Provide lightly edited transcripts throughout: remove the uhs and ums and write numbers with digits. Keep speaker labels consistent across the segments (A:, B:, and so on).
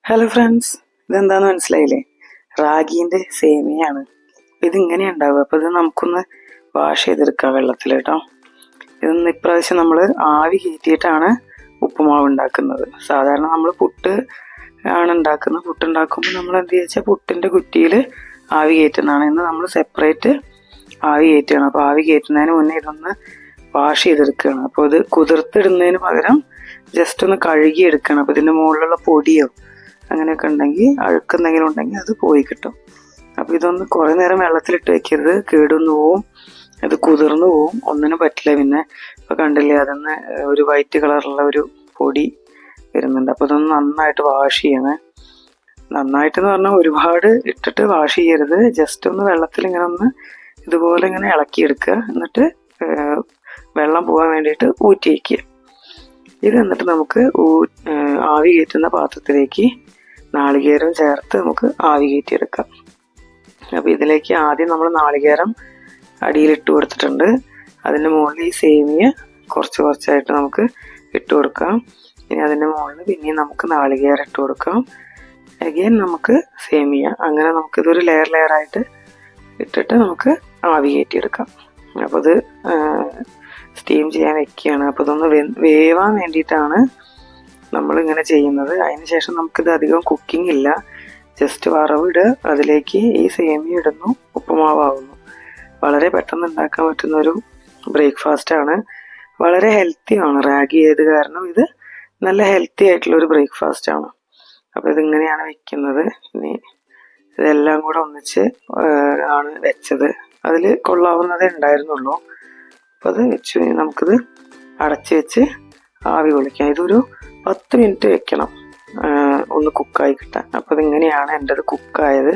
A: Hello friends, ഇതെന്താന്ന് മനസ്സിലായില്ലേ? റാഗീൻ്റെ സേമിയാണ്. ഇതിങ്ങനെ ഉണ്ടാവുക. അപ്പോൾ ഇത് നമുക്കൊന്ന് വാഷ് ചെയ്തെടുക്കാം വെള്ളത്തിൽ കേട്ടോ. ഇതൊന്ന് ഇപ്രാവശ്യം നമ്മൾ ആവി കയറ്റിയിട്ടാണ് ഉപ്പുമാവ് ഉണ്ടാക്കുന്നത്. സാധാരണ നമ്മൾ പുട്ട് ആണ് ഉണ്ടാക്കുന്നത്. പുട്ടുണ്ടാക്കുമ്പോൾ നമ്മൾ എന്ത് വെച്ചാൽ പുട്ടിൻ്റെ കുറ്റിയിൽ ആവി കയറ്റുന്നതാണ്. ഇന്ന് നമ്മൾ സെപ്പറേറ്റ് ആവി കയറ്റുകയാണ്. അപ്പോൾ ആവി കയറ്റുന്നതിന് മുന്നേ ഇതൊന്ന് വാഷ് ചെയ്തെടുക്കുകയാണ്. അപ്പോൾ ഇത് കുതിർത്തിടുന്നതിന് പകരം ജസ്റ്റ് ഒന്ന് കഴുകി എടുക്കണം. അപ്പോൾ ഇതിൻ്റെ മുകളിലുള്ള പൊടിയോ അങ്ങനെയൊക്കെ ഉണ്ടെങ്കിൽ അഴുക്കെന്തെങ്കിലും ഉണ്ടെങ്കിൽ അത് പോയി കിട്ടും. അപ്പോൾ ഇതൊന്ന് കുറേ നേരം വെള്ളത്തിലിട്ട് വെക്കരുത്, കേടുന്നു പോവും, ഇത് കുതിർന്നു പോവും, ഒന്നിനും പറ്റില്ല. പിന്നെ ഇപ്പോൾ കണ്ടില്ലേ, അതൊന്ന് ഒരു വൈറ്റ് കളറുള്ള ഒരു പൊടി വരുന്നുണ്ട്. അപ്പോൾ ഇതൊന്ന് നന്നായിട്ട് വാഷ് ചെയ്യണേ. നന്നായിട്ടെന്ന് പറഞ്ഞാൽ ഒരുപാട് ഇട്ടിട്ട് വാഷ് ചെയ്യരുത്. ജസ്റ്റ് ഒന്ന് വെള്ളത്തിൽ ഇങ്ങനെ ഒന്ന് ഇതുപോലെ ഇങ്ങനെ ഇളക്കിയെടുക്കുക. എന്നിട്ട് വെള്ളം പോകാൻ വേണ്ടിയിട്ട് ഊറ്റി വയ്ക്കുക. ഇത് എന്നിട്ട് നമുക്ക് ആവി കയറ്റുന്ന പാത്രത്തിലേക്ക് നാളികേരം ചേർത്ത് നമുക്ക് ആവി കയറ്റിയെടുക്കാം. അപ്പോൾ ഇതിലേക്ക് ആദ്യം നമ്മൾ നാളികേരം അടിയിലിട്ട് കൊടുത്തിട്ടുണ്ട്. അതിൻ്റെ മുകളിൽ ഈ സേമിയ കുറച്ച് കുറച്ചായിട്ട് നമുക്ക് ഇട്ട് കൊടുക്കാം. ഇനി അതിൻ്റെ മുകളിൽ പിന്നെയും നമുക്ക് നാളികേരം ഇട്ട് കൊടുക്കാം. അഗൈൻ നമുക്ക് സേമിയ, അങ്ങനെ നമുക്കിതൊരു ലെയറായിട്ട് ഇട്ടിട്ട് നമുക്ക് ആവി കയറ്റിയെടുക്കാം. അപ്പോൾ ഇത് സ്റ്റീം ചെയ്യാൻ വെക്കുകയാണ്. അപ്പോൾ ഇതൊന്ന് വേവാൻ വേണ്ടിയിട്ടാണ് നമ്മളിങ്ങനെ ചെയ്യുന്നത്. അതിന് ശേഷം നമുക്കിത് അധികം കുക്കിംഗ് ഇല്ല, ജസ്റ്റ് വറവിടുക, അതിലേക്ക് ഈ സേമിയ ഇടുന്നു, ഉപ്പുമാവാകുന്നു. വളരെ പെട്ടെന്ന് ഉണ്ടാക്കാൻ പറ്റുന്നൊരു ബ്രേക്ക്ഫാസ്റ്റാണ്. വളരെ ഹെൽത്തിയാണ്. റാഗി ആയത് കാരണം ഇത് നല്ല ഹെൽത്തി ആയിട്ടുള്ളൊരു ബ്രേക്ക്ഫാസ്റ്റാണ്. അപ്പോൾ ഇതിങ്ങനെയാണ് വെക്കുന്നത്. ഇനി ഇതെല്ലാം കൂടെ ഒന്നിച്ച് ആണ് വെച്ചത്. അതിൽ കൊള്ളാവുന്നതേ ഉണ്ടായിരുന്നുള്ളൂ. അപ്പോൾ അത് വെച്ചു. നമുക്കിത് അടച്ച് വെച്ച് ആവി കൊള്ളിക്കാം. ഇതൊരു 10 മിനിറ്റ് വെക്കണം ഒന്ന് കുക്കായി കിട്ടാൻ. അപ്പോൾ ഇതിങ്ങനെയാണ് എൻ്റെത് കുക്കായത്.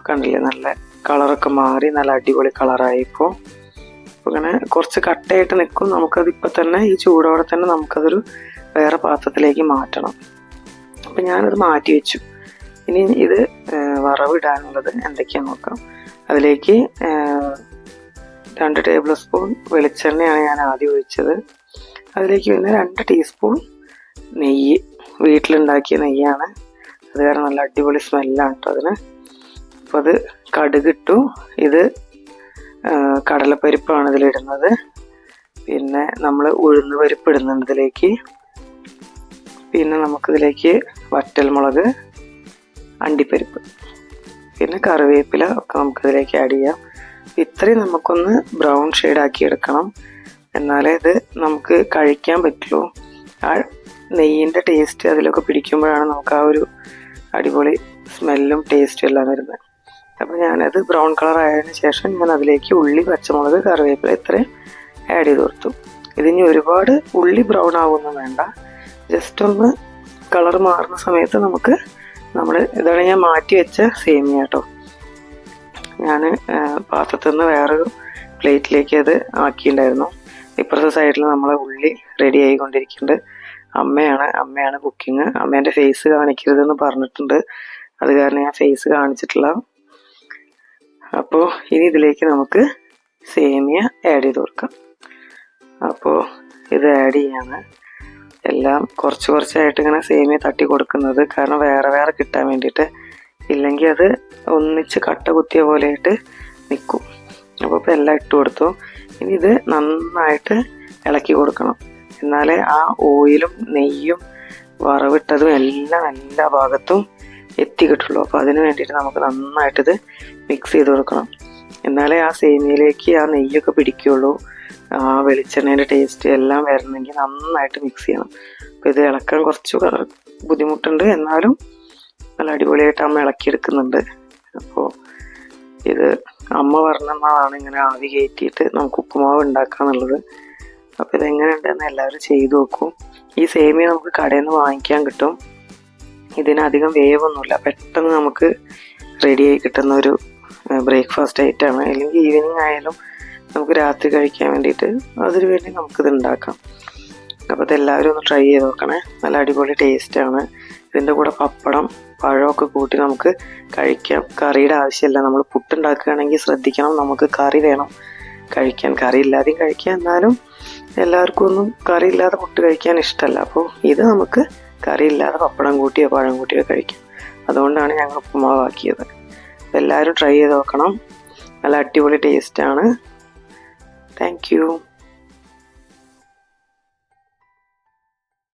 A: കണ്ടില്ലേ, നല്ല കളറൊക്കെ മാറി നല്ല അടിപൊളി കളറായി. ഇപ്പോൾ ഇങ്ങനെ കുറച്ച് കട്ടയായിട്ട് നിൽക്കും. നമുക്കതിപ്പോൾ തന്നെ ഈ ചൂടോടെ തന്നെ നമുക്കതൊരു വേറെ പാത്രത്തിലേക്ക് മാറ്റണം. അപ്പം ഞാനത് മാറ്റി വെച്ചു. ഇനി ഇത് വറവിടാനുള്ളത് എന്തൊക്കെയാണെന്ന് നോക്കാം. അതിലേക്ക് 2 ടേബിൾ സ്പൂൺ വെളിച്ചെണ്ണയാണ് ഞാൻ ആദ്യം ഒഴിച്ചത്. അതിലേക്ക് പിന്നെ 2 ടീസ്പൂൺ നെയ്യ്, വീട്ടിലുണ്ടാക്കിയ നെയ്യാണ്. അത് കാരണം നല്ല അടിപൊളി സ്മെല്ലാണ് കേട്ടോ അതിന്. അപ്പോൾ അത് കടുകിട്ടു. ഇത് കടലപ്പരിപ്പാണ് ഇതിലിടുന്നത്. പിന്നെ നമ്മൾ ഉഴുന്ന് പരിപ്പ് ഇടുന്നുണ്ട് ഇതിലേക്ക്. പിന്നെ നമുക്കിതിലേക്ക് വറ്റൽമുളക്, അണ്ടിപ്പരിപ്പ്, പിന്നെ കറിവേപ്പില ഒക്കെ നമുക്കിതിലേക്ക് ആഡ് ചെയ്യാം. ഇത്രയും നമുക്കൊന്ന് ബ്രൗൺ ഷെയ്ഡാക്കി എടുക്കണം, എന്നാലേ ഇത് നമുക്ക് കഴിക്കാൻ പറ്റുള്ളൂ. ആ നെയ്യിൻ്റെ ടേസ്റ്റ് അതിലൊക്കെ പിടിക്കുമ്പോഴാണ് നമുക്ക് ആ ഒരു അടിപൊളി സ്മെല്ലും ടേസ്റ്റും എല്ലാം വരുന്നത്. അപ്പോൾ ഞാനത് ബ്രൗൺ കളർ ആയതിനു ശേഷം ഞാൻ അതിലേക്ക് ഉള്ളി, പച്ചമുളക്, കറിവേപ്പില ഇത്രയും ആഡ് ചെയ്ത് കൊടുത്തു. ഇതിന് ഒരുപാട് ഉള്ളി ബ്രൗൺ ആവുമൊന്നും വേണ്ട, ജസ്റ്റ് ഒന്ന് കളർ മാറുന്ന സമയത്ത് നമുക്ക് ഇതാണ് ഞാൻ മാറ്റി വെച്ച സേമിയ കേട്ടോ. ഞാൻ പാത്രത്തിൽ നിന്ന് വേറൊരു പ്ലേറ്റിലേക്ക് അത് ആക്കിയിട്ടുണ്ടായിരുന്നു. ഇപ്പുറത്തെ സൈഡിൽ നമ്മളെ ഉള്ളി റെഡി ആയിക്കൊണ്ടിരിക്കുന്നുണ്ട്. അമ്മയാണ് കുക്കിങ്. അമ്മേൻ്റെ ഫേസ് കാണിക്കരുതെന്ന് പറഞ്ഞിട്ടുണ്ട്, അത് കാരണം ഞാൻ ഫേസ് കാണിച്ചിട്ടില്ല. അപ്പോൾ ഇനി ഇതിലേക്ക് നമുക്ക് സേമിയ ആഡ് ചെയ്ത് കൊടുക്കാം. അപ്പോൾ ഇത് ആഡ് ചെയ്യാണ്. എല്ലാം കുറച്ച് കുറച്ചായിട്ട് ഇങ്ങനെ സേമിയ തട്ടി കൊടുക്കുന്നത്, കാരണം വേറെ കിട്ടാൻ വേണ്ടിയിട്ട്. ഇല്ലെങ്കിൽ അത് ഒന്നിച്ച് കട്ട കുത്തിയ പോലെയായിട്ട് നിൽക്കും. അപ്പോൾ ഇപ്പോൾ എല്ലാം ഇട്ട് കൊടുത്തു. ഇനി ഇത് നന്നായിട്ട് ഇളക്കി കൊടുക്കണം, എന്നാലേ ആ ഓയിലും നെയ്യും വറവിട്ടതും എല്ലാം എല്ലാ ഭാഗത്തും എത്തി കിട്ടുള്ളൂ. അപ്പോൾ അതിന് വേണ്ടിയിട്ട് നമുക്ക് നന്നായിട്ടിത് മിക്സ് ചെയ്ത് കൊടുക്കണം, എന്നാലേ ആ സേമിയയിലേക്ക് ആ നെയ്യൊക്കെ പിടിക്കുകയുള്ളൂ. ആ വെളിച്ചെണ്ണേൻ്റെ ടേസ്റ്റ് എല്ലാം വരണമെങ്കിൽ നന്നായിട്ട് മിക്സ് ചെയ്യണം. അപ്പോൾ ഇത് ഇളക്കാൻ കുറച്ച് ബുദ്ധിമുട്ടുണ്ട്, എന്നാലും നല്ല അടിപൊളിയായിട്ട് അമ്മ ഇളക്കിയെടുക്കുന്നുണ്ട്. അപ്പോൾ ഇത് അമ്മ പറഞ്ഞതാണ് ഇങ്ങനെ ആവി കയറ്റിയിട്ട് നമുക്ക് ഉപ്പുമാവ് ഉണ്ടാക്കാന്നുള്ളത്. അപ്പോൾ ഇതെങ്ങനെ ഉണ്ടെന്ന് എല്ലാവരും ചെയ്തു നോക്കും. ഈ സേമിയ നമുക്ക് കടയിൽ നിന്ന് വാങ്ങിക്കാൻ കിട്ടും. ഇതിനധികം വേവൊന്നുമില്ല, പെട്ടെന്ന് നമുക്ക് റെഡിയായി കിട്ടുന്ന ഒരു ബ്രേക്ക്ഫാസ്റ്റ് ഐറ്റമാണ്. അല്ലെങ്കിൽ ഈവനിങ് ആയാലും നമുക്ക് രാത്രി കഴിക്കാൻ വേണ്ടിയിട്ട് അതിന് വേണ്ടി നമുക്കിത് ഉണ്ടാക്കാം. അപ്പോൾ ഇതെല്ലാവരും ഒന്ന് ട്രൈ ചെയ്ത് നോക്കണേ, നല്ല അടിപൊളി ടേസ്റ്റാണ്. ഇതിൻ്റെ കൂടെ പപ്പടം, പഴമൊക്കെ കൂട്ടി നമുക്ക് കഴിക്കാം. കറിയുടെ ആവശ്യമില്ല. നമ്മൾ പുട്ടുണ്ടാക്കുകയാണെങ്കിൽ ശ്രദ്ധിക്കണം, നമുക്ക് കറി വേണം കഴിക്കാൻ. കറി ഇല്ലാതെയും കഴിക്കാം, എന്നാലും എല്ലാവർക്കും ഒന്നും കറി ഇല്ലാതെ പുട്ട് കഴിക്കാൻ ഇഷ്ടമല്ല. അപ്പോൾ ഇത് നമുക്ക് കറിയില്ലാതെ പപ്പടം കൂട്ടിയോ പഴം കൂട്ടിയോ കഴിക്കും. അതുകൊണ്ടാണ് ഞങ്ങൾ ഉപ്പുമാവാക്കിയത്. എല്ലാവരും ട്രൈ ചെയ്ത് നോക്കണം. നല്ല അടിപൊളി ടേസ്റ്റാണ്. Thank you.